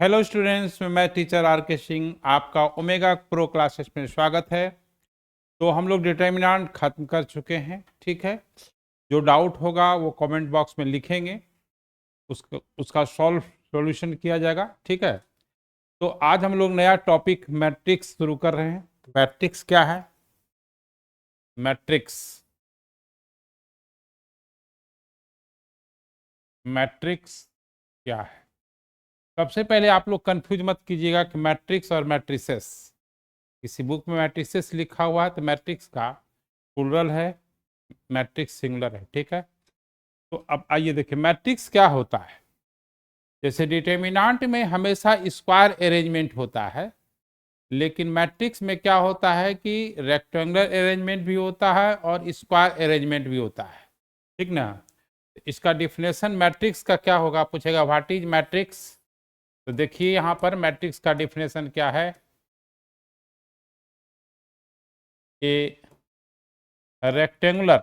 Hello students, मैं teacher are के सिंह आपका ओमेगा प्रो क्लासेस में स्वागत है। तो हम लोग डिटर्मिनेंट खत्म कर चुके हैं, ठीक है। जो डाउट होगा वो कमेंट बॉक्स में लिखेंगे, उसका सॉल्यूशन किया जाएगा, ठीक है। तो आज हम लोग नया टॉपिक मैट्रिक्स शुरू कर रहे हैं। मैट्रिक्स क्या है? मैट्रिक्स मैट्रिक्स क्या है? सबसे पहले आप लोग कंफ्यूज मत कीजिएगा कि मैट्रिक्स और मैट्रिसेस। किसी बुक में मैट्रिसेस लिखा हुआ है तो मैट्रिक्स का प्लूरल है, मैट्रिक्स सिंगुलर है, ठीक है। तो अब आइए देखिए मैट्रिक्स क्या होता है। जैसे डिटर्मिनेंट में हमेशा स्क्वायर अरेंजमेंट होता है, लेकिन मैट्रिक्स में क्या होता है कि रेक्टेंगुलर अरेंजमेंट भी होता है और स्क्वायर अरेंजमेंट भी होता है, ठीक ना। इसका डिफिनेशन मैट्रिक्स का क्या होगा, पूछेगा व्हाट इज मैट्रिक्स। तो देखिए यहाँ पर मैट्रिक्स का डिफिनेशन क्या है। A rectangular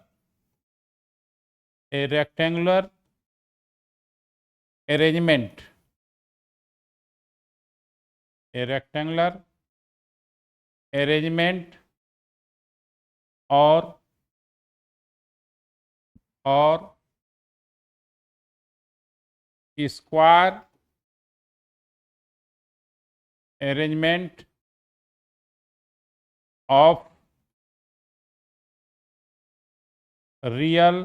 arrangement, a rectangular arrangement और स्क्वायर अरेंजमेंट ऑफ रियल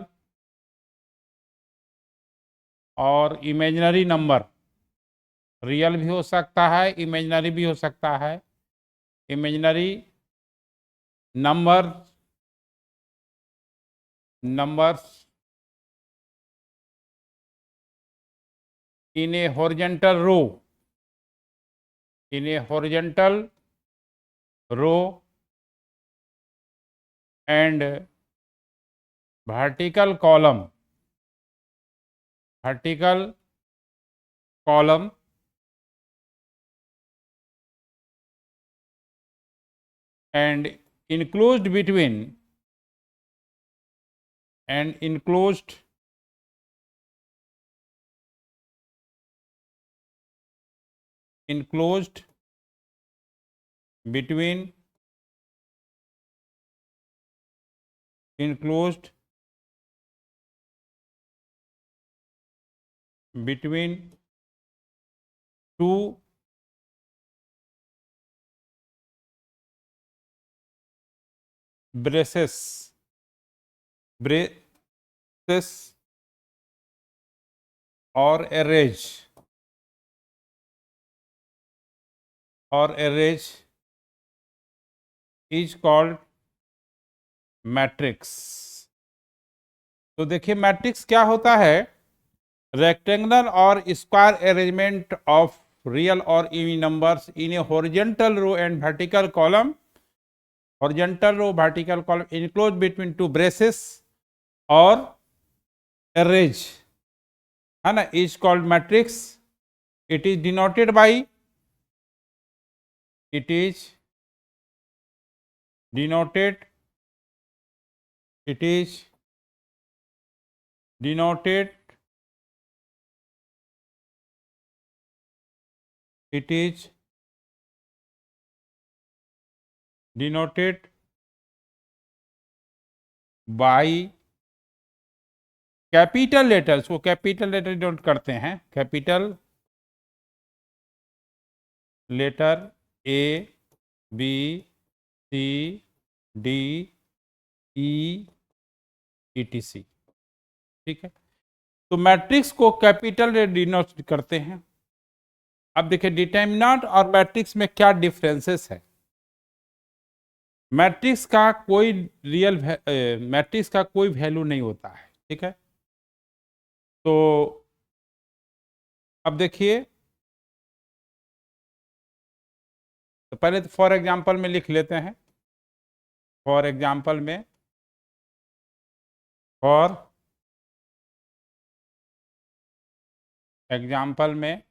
और इमेजिनरी नंबर। रियल भी हो सकता है, इमेजिनरी भी हो सकता है। Imaginary numbers in a horizontal row, and vertical column and enclosed between and enclosed between enclosed between two braces or arrays is called matrix. तो देखिए मैट्रिक्स क्या होता है। रेक्टेंगुलर और स्क्वायर अरेंजमेंट ऑफ रियल और even numbers in a horizontal row and vertical column, enclosed between two braces और arrays, है ना, is called matrix. It is denoted by it is denoted by capital letters. वो capital letter denote करते हैं, capital letter A B C D E etc, ठीक है। तो matrix को कैपिटल लेटर डिनोट करते हैं। अब देखिए डिटर्मिनेंट और मैट्रिक्स में क्या डिफरेंसेस है। मैट्रिक्स का कोई मैट्रिक्स का कोई वैल्यू नहीं होता है, ठीक है। तो अब देखिए, तो पहले तो फॉर एग्जांपल में लिख लेते हैं। फॉर एग्जांपल में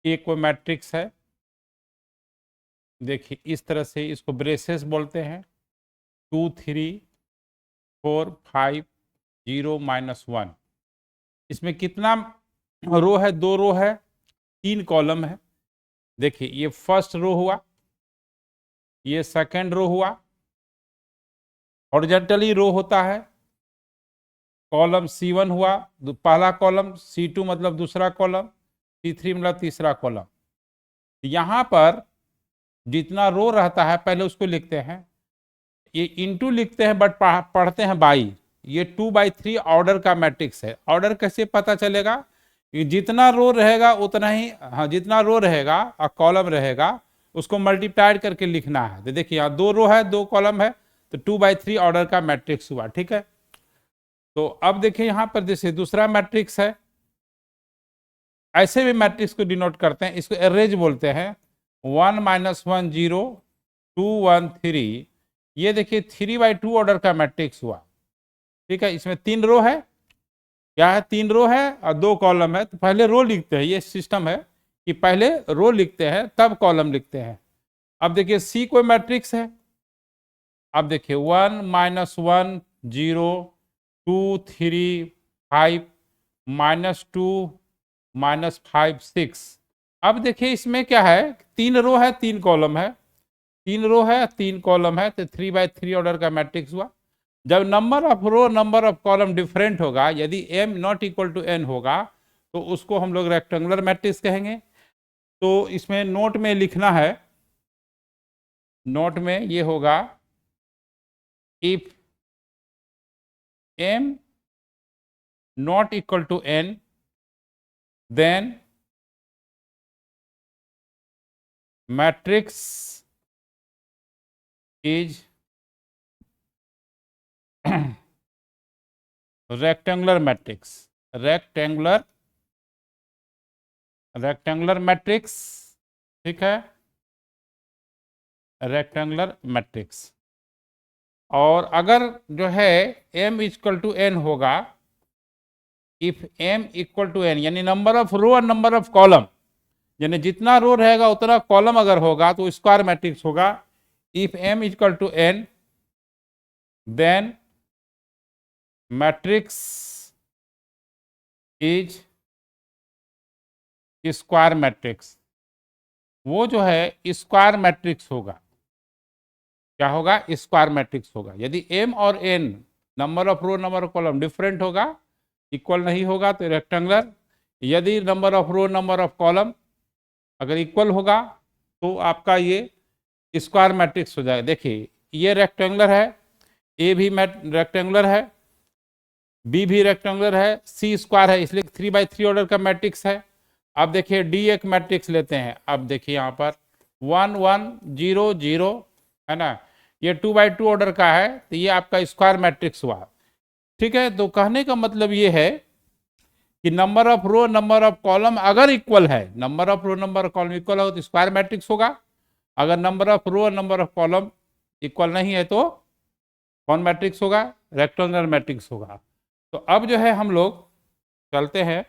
एक कोई मैट्रिक्स है। देखिए इस तरह से इसको ब्रेसेस बोलते हैं। 2 3 4 5 0 -1। इसमें कितना रो है? 2 रो है, 3 कॉलम है। देखिए ये फर्स्ट रो हुआ, ये सेकंड रो हुआ, हॉरिजॉन्टली रो होता है, कॉलम C1 हुआ पहला कॉलम, C2 मतलब दूसरा कॉलम, C3 मतलब तीसरा कॉलम। यहां पर जितना रो रहता है पहले उसको लिखते हैं, ये इंटू लिखते हैं बट पढ़ते हैं बाई। ये 2/3 ऑर्डर का मैट्रिक्स है। ऑर्डर कैसे पता चलेगा? कि जितना रो रहेगा उतना ही, हाँ जितना रो रहेगा और कॉलम रहेगा उसको मल्टीप्लाइड करके लिखना है। तो देखिए यहाँ 2 रो है 2 कॉलम है, तो 2/3 ऑर्डर का मैट्रिक्स हुआ। ठीक है, तो अब देखिए यहाँ पर जैसे दूसरा मैट्रिक्स है, ऐसे भी मैट्रिक्स को डिनोट करते हैं, इसको एरेज बोलते हैं। 1 -1 0 2 1 3, ये देखिए 3/2 ऑर्डर का मैट्रिक्स हुआ। ठीक है, इसमें 3 रो है, क्या है 3 रो है और 2 कॉलम है। तो पहले रो लिखते हैं, ये सिस्टम है कि पहले रो लिखते हैं तब कॉलम लिखते हैं। अब देखिए सी कोई मैट्रिक्स है, अब देखिए 1 -1 0 2 3 5 -2 -5 6। अब देखिए इसमें क्या है, 3 रो है 3 कॉलम है, 3 रो है 3 कॉलम है, तो 3/3 ऑर्डर का मैट्रिक्स हुआ। जब number of row number of column different होगा, यदि m not equal to n होगा, तो उसको हम लोग रेक्टेंगुलर मैट्रिक्स कहेंगे। तो इसमें नोट में लिखना है, नोट में ये होगा if m not equal to n then matrix is rectangular matrix, rectangular matrix. ठीक है, रेक्टेंगुलर मैट्रिक्स। और अगर जो है m इक्वल टू n होगा, if m equal to n यानी नंबर ऑफ रो और नंबर ऑफ कॉलम, यानी जितना रो रहेगा उतना कॉलम अगर होगा तो स्क्वायर मैट्रिक्स होगा। If m equal to n then matrix is square matrix. वो जो है स्क्वायर मैट्रिक्स होगा, क्या होगा? स्क्वायर मैट्रिक्स होगा। यदि m और n number of row number of column different होगा, इक्वल नहीं होगा तो रेक्टेंगुलर। यदि number of row number of column अगर इक्वल होगा तो आपका ये स्क्वायर मैट्रिक्स हो जाएगा। देखिए ये रेक्टेंगुलर है, ए भी रेक्टेंगुलर है, बी भी रेक्टेंगुलर है, सी स्क्वायर है, इसलिए 3/3 ऑर्डर का मैट्रिक्स है। अब देखिए डी एक मैट्रिक्स लेते हैं। अब देखिए यहाँ पर 1 1 0 0 है ना, ये 2/2 ऑर्डर का है, तो ये आपका स्क्वायर मैट्रिक्स हुआ। ठीक है, तो कहने का मतलब ये है कि number of row number of column अगर इक्वल है, number of row number of column equal हो तो स्क्वायर मैट्रिक्स होगा। अगर number of row number of column equal नहीं है तो कौन मैट्रिक्स होगा? रेक्टेंगुलर मैट्रिक्स होगा। तो अब जो है हम लोग चलते हैं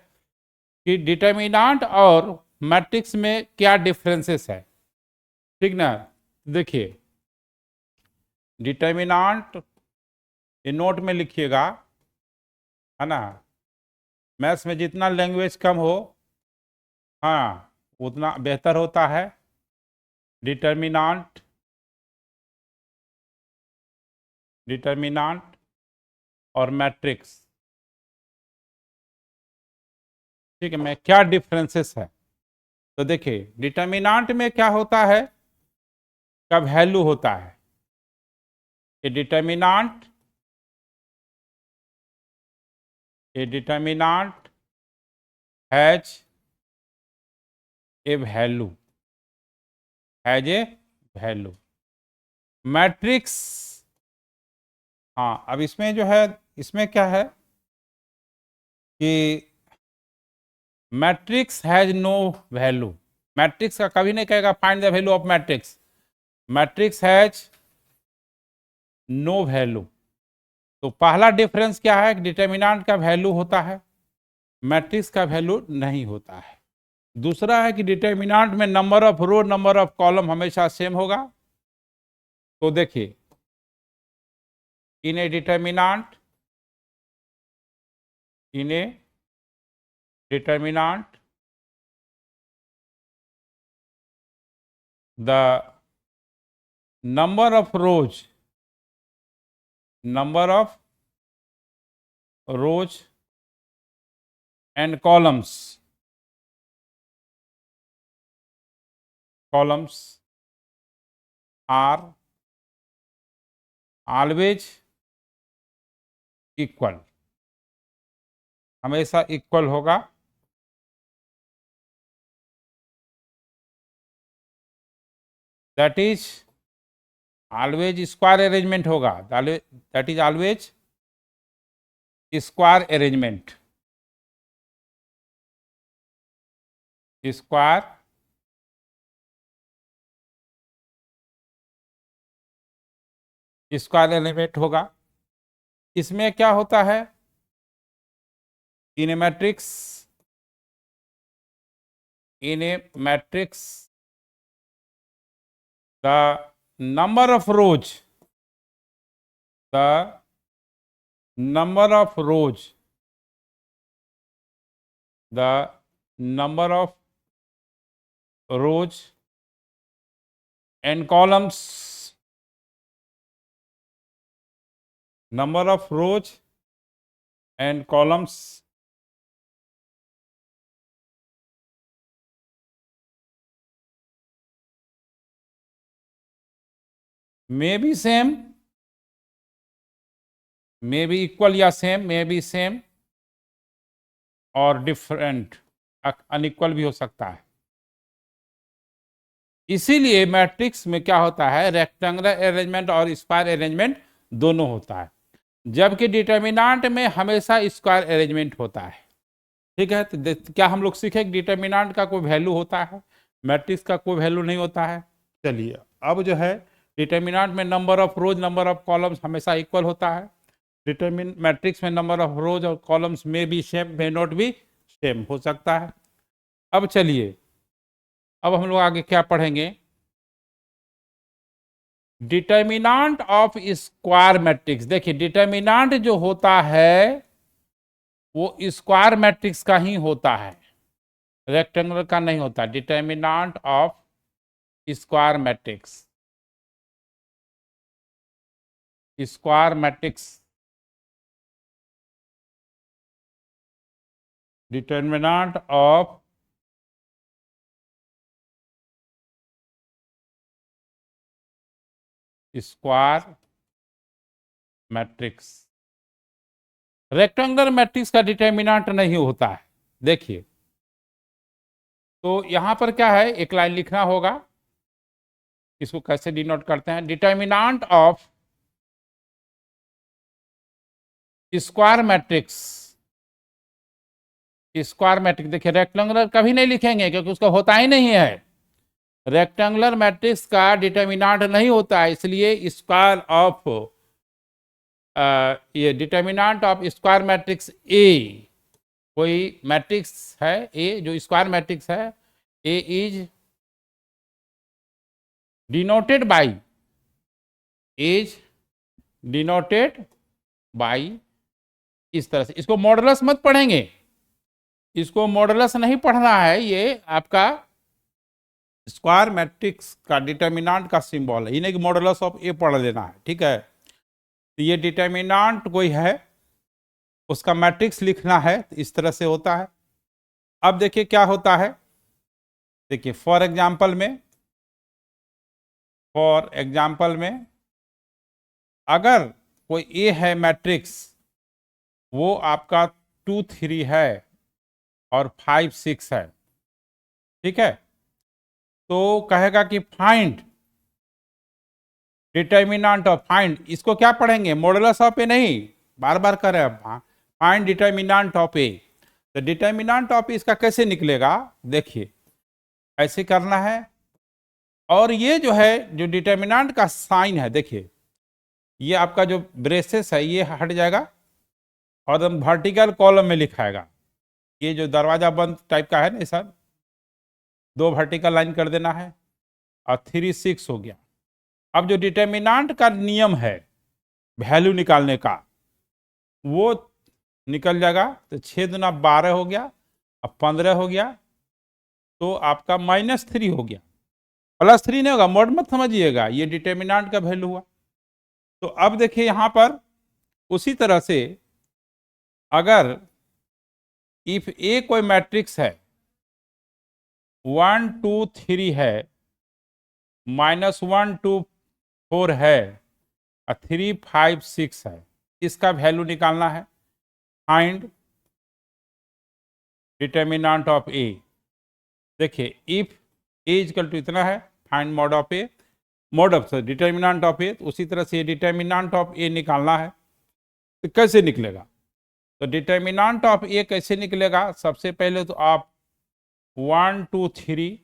कि डिटर्मिनेंट और मैट्रिक्स में क्या डिफरेंसेस है। ठीक ना, देखिए डिटर्मिनेंट ये नोट में लिखिएगा, है ना। मैथ्स में जितना लैंग्वेज कम हो, हाँ उतना बेहतर होता है। डिटर्मिनेंट और मैट्रिक्स, ठीक है, में क्या डिफरेंसेस है। तो देखिए डिटर्मिनेंट में क्या होता है, का वैल्यू होता है। A determinant has a value, matrix, हाँ अब इसमें जो है, इसमें क्या है कि matrix has no value. Matrix का कभी नहीं कहेगा find the value of matrix, matrix has no value. तो पहला डिफरेंस क्या है, डिटर्मिनेंट का वैल्यू होता है, मैट्रिक्स का वैल्यू नहीं होता है। दूसरा है कि डिटर्मिनेंट में number of row number of column हमेशा सेम होगा। तो देखिए in a determinant the number of rows and columns are always equal, हमेशा इक्वल होगा। That is always square arrangement होगा, that is always square arrangement, square arrangement होगा। इसमें क्या होता है, in a matrix the number of rows and columns may be same, may be equal या same, may be same और different, unequal भी हो सकता है। इसीलिए मैट्रिक्स में क्या होता है, रेक्टेंगुलर अरेंजमेंट और स्क्वायर अरेंजमेंट दोनों होता है, जबकि डिटर्मिनेंट में हमेशा स्क्वायर अरेंजमेंट होता है। ठीक है, तो क्या हम लोग सीखे डिटर्मिनेंट का कोई वैल्यू होता है, मैट्रिक्स का कोई वैल्यू नहीं होता है। चलिए अब जो है डिटर्मिनेंट में number of rose number of columns हमेशा इक्वल होता है, मैट्रिक्स में नंबर ऑफ रोज और कॉलम्स में भी सेम, मे नॉट भी सेम हो सकता है। अब चलिए अब हम लोग आगे क्या पढ़ेंगे, डिटर्मिनेंट ऑफ स्क्वायर मैट्रिक्स। देखिए डिटर्मिनेंट जो होता है वो स्क्वायर मैट्रिक्स का ही होता है, रेक्टेंगुलर का नहीं होता। Determinant of square matrix, determinant of square matrix, rectangular matrix का डिटर्मिनेंट नहीं होता है। देखिए तो यहां पर क्या है, एक लाइन लिखना होगा, इसको कैसे डिनोट करते हैं, डिटर्मिनेंट ऑफ स्क्वायर मैट्रिक्स। देखिए रेक्टेंगुलर कभी नहीं लिखेंगे क्योंकि उसका होता ही नहीं है, रेक्टेंगुलर मैट्रिक्स का डिटर्मिनेंट नहीं होता है, इसलिए स्क्वायर ऑफ ये determinant of square matrix A, कोई मैट्रिक्स है ए जो स्क्वायर मैट्रिक्स है, ए इज डिनोटेड बाई इस तरह से। इसको मॉडुलस मत पढ़ेंगे, इसको मॉडुलस नहीं पढ़ना है, ये आपका स्क्वायर मैट्रिक्स का डिटर्मिनेंट का सिंबल है, इन्हें मॉडुलस ऑफ ए पढ़ लेना है। ठीक है, तो ये डिटर्मिनेंट कोई है उसका मैट्रिक्स लिखना है, तो इस तरह से होता है। अब देखिए क्या होता है, देखिए फॉर एग्जाम्पल में अगर कोई ए है मैट्रिक्स, वो आपका 2 3 है और 5 6 है, ठीक है, तो कहेगा कि फाइंड डिटर्मिनेंट ऑफ, फाइंड इसको क्या पढ़ेंगे, मॉडुलस ऑफ ए नहीं, बार बार करें, फाइंड डिटर्मिनेंट ऑफ ए। तो डिटर्मिनेंट ऑफ इसका कैसे निकलेगा, देखिए ऐसे करना है, और ये जो है जो डिटर्मिनेंट का साइन है, देखिए ये आपका जो ब्रेसेस है ये हट जाएगा और हम वर्टिकल कॉलम में लिखाएगा। ये जो दरवाजा बंद टाइप का है ना सर, 2 वर्टिकल लाइन कर देना है और 3 6 हो गया। अब जो डिटर्मिनेंट का नियम है वैल्यू निकालने का, वो निकल जाएगा, तो 6 दूना 12 हो गया, अब 15 हो गया, तो आपका -3 हो गया। +3 नहीं होगा, मॉड मत समझिएगा, ये डिटर्मिनेंट का वैल्यू हुआ। तो अब देखिए यहां पर उसी तरह से अगर इफ ए कोई मैट्रिक्स है 1 2 3 है, -1 2 4 है और 3 5 6 है, इसका वैल्यू निकालना है। Find determinant of A. देखिए इफ ए इक्वल टू इतना है, find mod of A, mod of determinant of A. उसी तरह से डिटर्मिनेंट ऑफ ए निकालना है, तो कैसे निकलेगा? तो डिटर्मिनेंट ऑफ ए कैसे निकलेगा? सबसे पहले तो आप 1 2 3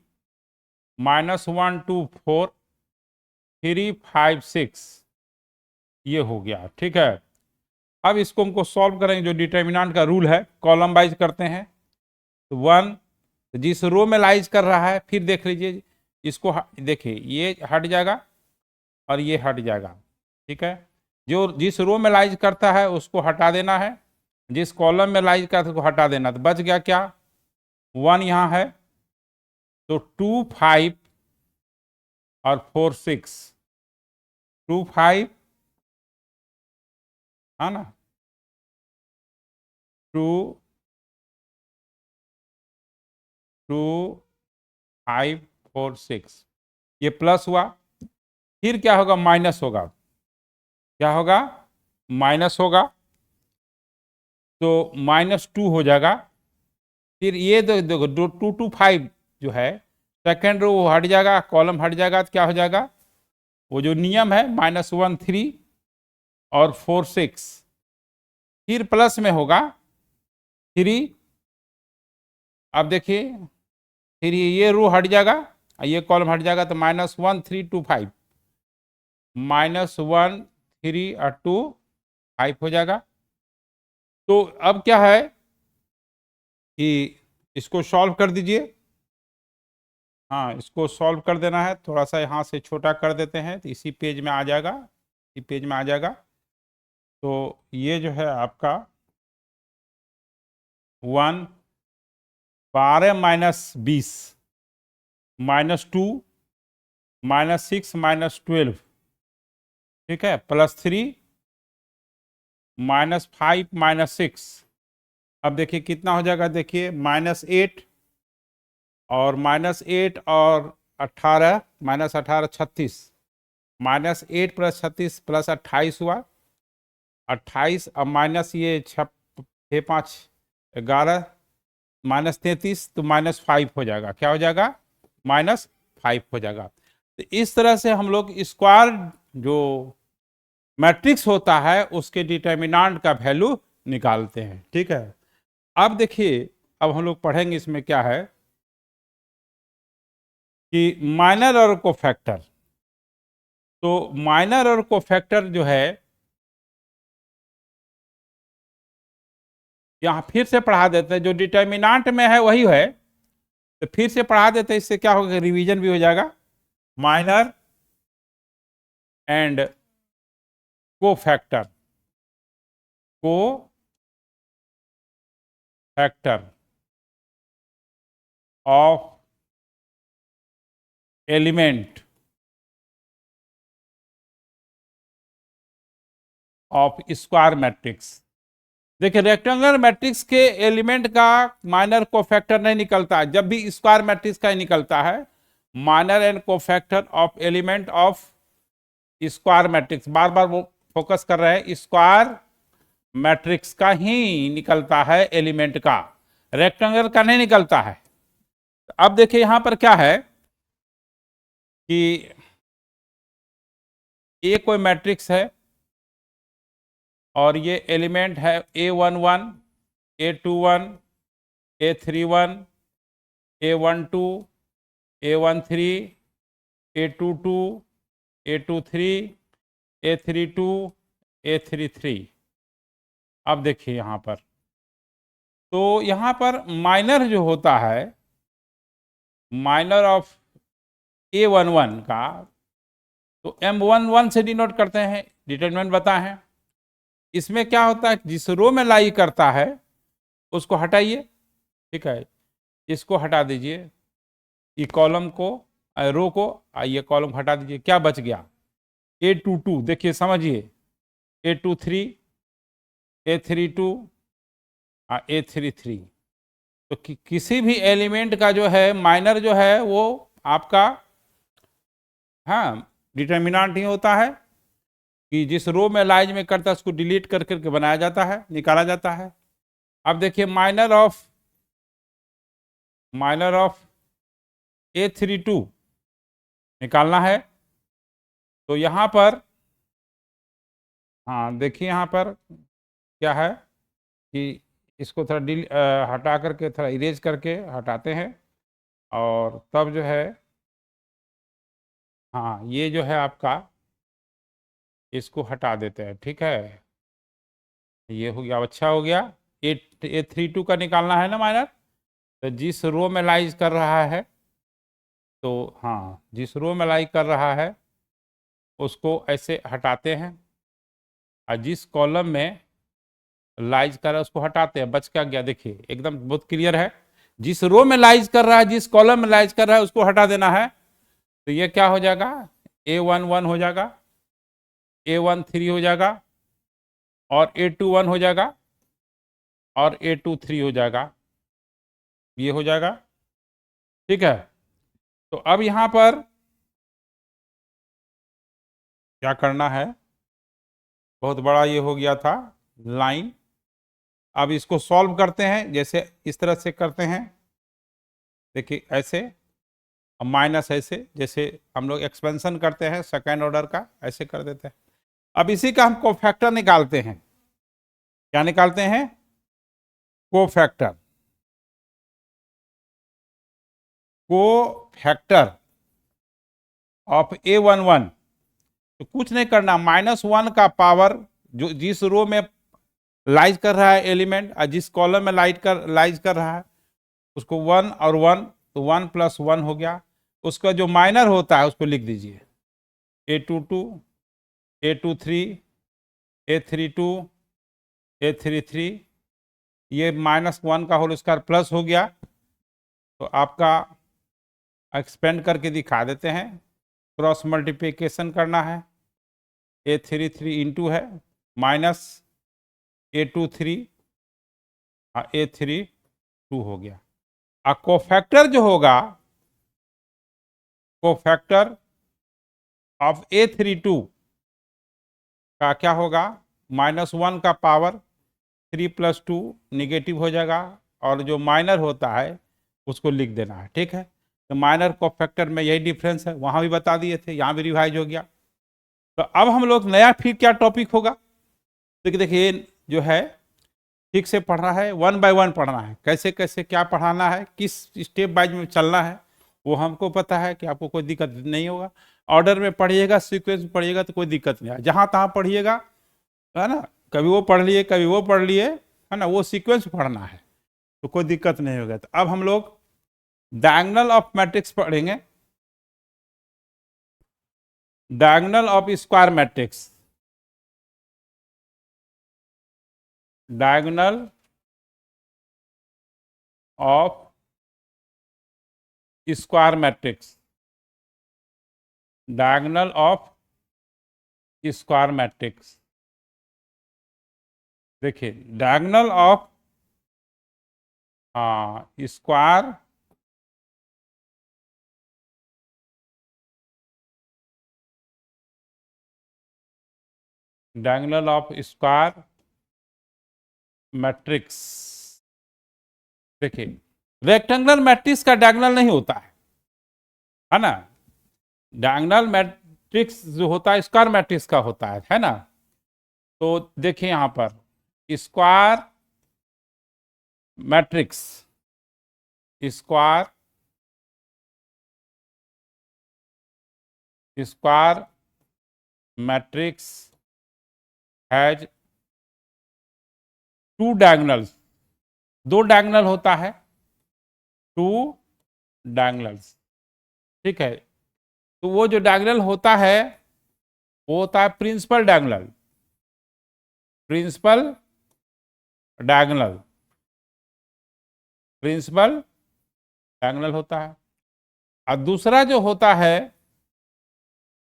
-1 2 4 3 5 6 ये हो गया, ठीक है। अब इसको हमको सॉल्व करेंगे, जो डिटर्मिनेंट का रूल है, कॉलम वाइज करते हैं। तो 1 जिस रो में लाइज कर रहा है, फिर देख लीजिए इसको, देखिए ये हट जाएगा और ये हट जाएगा, ठीक है। जो जिस रो में लाइज करता है उसको हटा देना है, जिस कॉलम में लाइज करता है उसको हटा देना। तो बच गया क्या? 1 यहाँ है, तो 2 5 और 4 6, 2 5 है ना, 2 2 5 4 6, ये प्लस हुआ। फिर क्या होगा? माइनस होगा। क्या होगा? माइनस होगा, तो -2 हो जाएगा। फिर ये देखो 2 2 5 जो है सेकेंड रो वो हट जाएगा, कॉलम हट जाएगा, तो क्या हो जाएगा? वो जो नियम है -1 3 और 4 6, फिर प्लस में होगा 3। अब देखिए फिर ये रो हट जाएगा, ये कॉलम हट जाएगा, तो -1 3 2 5, -1 3 और 2 5 हो जाएगा। तो अब क्या है कि इसको सॉल्व कर दीजिए। हाँ, इसको सॉल्व कर देना है, थोड़ा सा यहाँ से छोटा कर देते हैं, तो इसी पेज में आ जाएगा, इसी पेज में आ जाएगा। तो ये जो है आपका 1 12 -20 -2 -6 -12, ठीक है, +3 -5 -6। अब देखिए कितना हो जाएगा? देखिए -8 और -8 और 18, -18 36, -8 + 36 + 28 हुआ, 28 अब माइनस ये 6 5 11 -33, तो -5 हो जाएगा। क्या हो जाएगा? -5 हो जाएगा। तो इस तरह से हम लोग स्क्वायर जो मैट्रिक्स होता है उसके डिटर्मिनेंट का वैल्यू निकालते हैं, ठीक है। अब देखिए, अब हम लोग पढ़ेंगे इसमें क्या है कि माइनर और कोफैक्टर। तो माइनर और कोफैक्टर जो है यहाँ फिर से पढ़ा देते हैं, जो डिटर्मिनेंट में है वही है, तो फिर से पढ़ा देते हैं। इससे क्या होगा? रिवीजन भी हो जाएगा। Minor and cofactor, cofactor of element of square matrix. देखिए रेक्टेंगुलर मैट्रिक्स के एलिमेंट का माइनर कोफैक्टर नहीं निकलता, जब भी स्क्वायर मैट्रिक्स का ही निकलता है। Minor and cofactor of element of square matrix, बार बार वो फोकस कर रहे हैं, स्क्वायर मैट्रिक्स का ही निकलता है एलिमेंट का, रेक्टेंगल का नहीं निकलता है। अब देखिए यहां पर क्या है कि ए कोई मैट्रिक्स है और ये एलिमेंट है A11 A21 A31 A12 A13 A22 A23 A32 A33। अब देखिए यहाँ पर, तो यहाँ पर माइनर जो होता है, माइनर ऑफ A11 का, तो M11 से डिनोट करते हैं, डिटरमिनेंट बताए हैं। इसमें क्या होता है? जिस रो में लाई करता है उसको हटाइए, ठीक है, इसको हटा दीजिए, ई कॉलम को रो को, ये कॉलम हटा दीजिए, क्या बच गया? A22, देखिए समझिए, A23, A32, A33। तो किसी भी एलिमेंट का जो है माइनर जो है वो आपका, हाँ, डिटर्मिनेंट ही होता है कि जिस रो में लाइज में करता है उसको डिलीट कर करके बनाया जाता है, निकाला जाता है। अब देखिए माइनर ऑफ A32 निकालना है, तो यहां पर, हाँ देखिए यहां पर क्या है कि इसको थोड़ा हटा करके, थोड़ा इरेज करके हटाते हैं, और तब जो है, हाँ ये जो है आपका, इसको हटा देते हैं, ठीक है। ये हो गया, अच्छा हो गया। A32 का निकालना है ना माइनर, तो जिस रो में लाइज कर रहा है, तो हाँ जिस रो में लाइज कर रहा है उसको ऐसे हटाते हैं, और जिस कॉलम में लाइज कर रहा है उसको हटाते हैं। बच क्या गया? देखिए एकदम बहुत क्लियर है, जिस रो में लाइज कर रहा है, जिस कॉलम में लाइज कर रहा है उसको हटा देना है। तो ये क्या हो जाएगा? A11 हो जाएगा, A13 हो जाएगा, और A21 हो जाएगा, और A23 हो जाएगा, ये हो जाएगा, ठीक है। तो अब यहां पर क्या करना है, बहुत बड़ा ये हो गया था लाइन। अब इसको सॉल्व करते हैं, जैसे इस तरह से करते हैं, देखिए ऐसे, माइनस ऐसे, जैसे हम लोग एक्सपेंशन करते हैं सेकेंड ऑर्डर का, ऐसे कर देते हैं। अब इसी का हम कोफैक्टर निकालते हैं। क्या निकालते हैं? कोफैक्टर। कोफैक्टर ऑफ A11, तो कुछ नहीं करना, -1 का पावर, जो जिस रो में लाइज कर रहा है एलिमेंट, और जिस कॉलम में लाइज कर रहा है उसको 1 और 1, तो 1 + 1 हो गया। उसका जो माइनर होता है उसको लिख दीजिए, A22, A23, A32, A33। ये -1 का होल स्क्वायर प्लस हो गया, तो आपका एक्सपेंड करके दिखा देते हैं। क्रॉस मल्टीप्लिकेशन करना है, A33 इंटू है माइनस A23, A32 हो गया। और कोफैक्टर जो होगा, कोफैक्टर ऑफ A32 का क्या होगा? -1 का पावर 3 + 2 निगेटिव हो जाएगा, और जो माइनर होता है उसको लिख देना है, ठीक है। तो माइनर कोफैक्टर में यही डिफरेंस है, वहां भी बता दिए थे, यहाँ भी रिवाइज हो गया। तो अब हम लोग नया फिर क्या टॉपिक होगा, तो देखिए जो है ठीक से पढ़ना है, 1 बाय 1 पढ़ना है, कैसे कैसे क्या पढ़ाना है, किस स्टेप वाइज में चलना है, वो हमको पता है कि आपको कोई दिक्कत नहीं होगा। ऑर्डर में पढ़िएगा, सीक्वेंस में पढ़िएगा तो कोई दिक्कत नहीं है, जहां तहां पढ़िएगा, है ना, कभी वो पढ़ लिए कभी वो पढ़ लिए, है ना, वो सीक्वेंस पढ़ना है, तो कोई दिक्कत नहीं होगा। तो अब हम लोग डायगोनल ऑफ मैट्रिक्स पढ़ेंगे, diagonal of square matrix, diagonal of square matrix, diagonal of square matrix. देखिए diagonal of square diagonal of square matrix. देखिए रेक्टेंगुलर मैट्रिक्स का डायगोनल नहीं होता है ना। डायगोनल मैट्रिक्स जो होता है स्क्वायर मैट्रिक्स का होता है ना। तो देखिए यहां पर square matrix, square square matrix has 2 diagonals, 2 diagonal होता है, 2 डायगोनल्स, ठीक है। तो वो जो डायगोनल होता है वो होता है principal diagonal, principal diagonal, principal diagonal होता है। और दूसरा जो होता है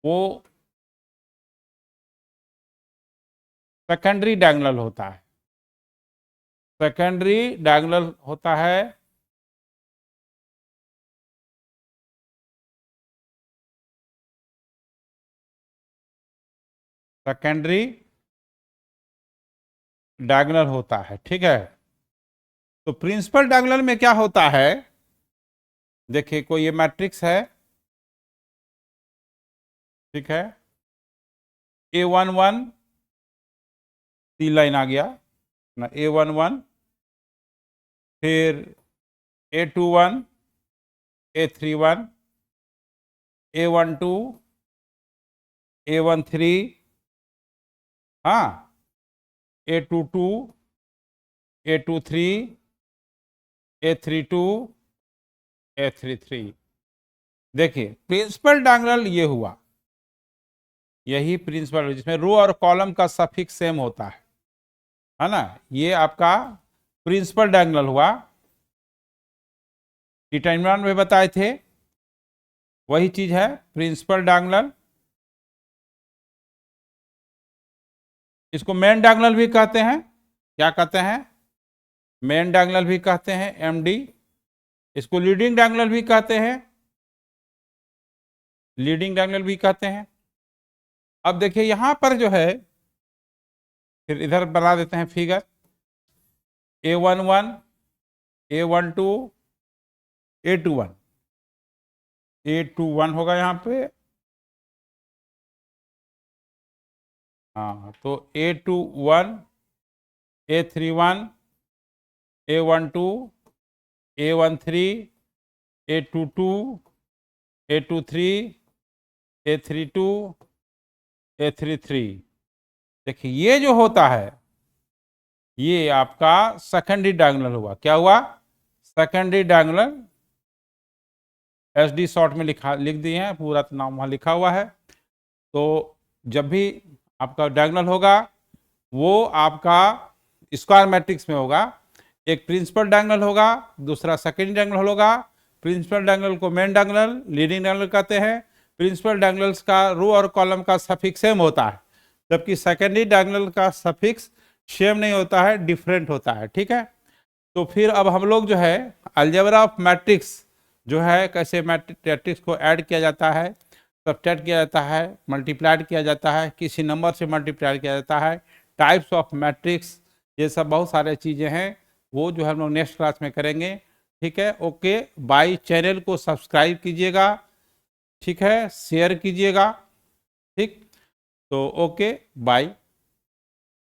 वो सेकेंडरी डायगोनल होता है। सेकेंडरी डायगोनल होता है सेकेंडरी डायगोनल होता है, ठीक है। तो प्रिंसिपल डायगोनल में क्या होता है, देखिए कोई ये मैट्रिक्स है, ठीक है, A11 सी लाइन आ गया ना, A11, फिर A21, A31, A12, A13, हाँ, A22, A23, A32, A33। देखिए प्रिंसिपल डायगोनल ये हुआ, यही प्रिंसिपल जिसमें रो और कॉलम का सफिक्स सेम होता है ना, ये आपका प्रिंसिपल डायगोनल हुआ। डिटरमिनेंट में बताए थे वही चीज है, प्रिंसिपल डायगोनल। इसको मेन डायगोनल भी कहते हैं, क्या कहते हैं, मेन डायगोनल भी कहते हैं, MD। इसको लीडिंग डायगोनल भी कहते हैं, लीडिंग डायगोनल भी कहते हैं। अब देखिए यहां पर जो है, फिर इधर बना देते हैं figure, A11, A12, A21, A21 होगा यहाँ पे, हाँ, तो A21, A31, A12, A13, A22, A23, A32, A33। देखिए ये जो होता है ये आपका सेकेंडरी डायगोनल हुआ। क्या हुआ, सेकेंडरी डायगोनल। SD शॉर्ट में लिख दिए हैं, पूरा तो नाम वहाँ लिखा हुआ है। तो जब भी आपका डायगोनल होगा वो आपका स्क्वायर मैट्रिक्स में होगा। एक प्रिंसिपल डायगोनल होगा, दूसरा सेकेंडरी डायगोनल होगा। प्रिंसिपल डायगोनल को मेन डायगोनल, लीडिंग डायगोनल कहते हैं। प्रिंसिपल डायगोनल्स का रो और कॉलम का सफिक्स सेम होता है, जबकि सेकेंडरी डायगोनल का सफिक्स सेम नहीं होता है, डिफरेंट होता है, ठीक है। तो फिर अब हम लोग जो है अलजेब्रा ऑफ मैट्रिक्स जो है, कैसे मैट्रिक्स को ऐड किया जाता है, सब्ट्रैक्ट किया जाता है, मल्टीप्लाइड किया जाता है, किसी नंबर से मल्टीप्लाई किया जाता है, टाइप्स ऑफ मैट्रिक्स, ये सब बहुत सारे चीज़ें हैं, वो जो हम लोग नेक्स्ट क्लास में करेंगे, ठीक है। Okay bye. चैनल को सब्सक्राइब कीजिएगा, ठीक है, शेयर कीजिएगा, ठीक। तो ओके बाय।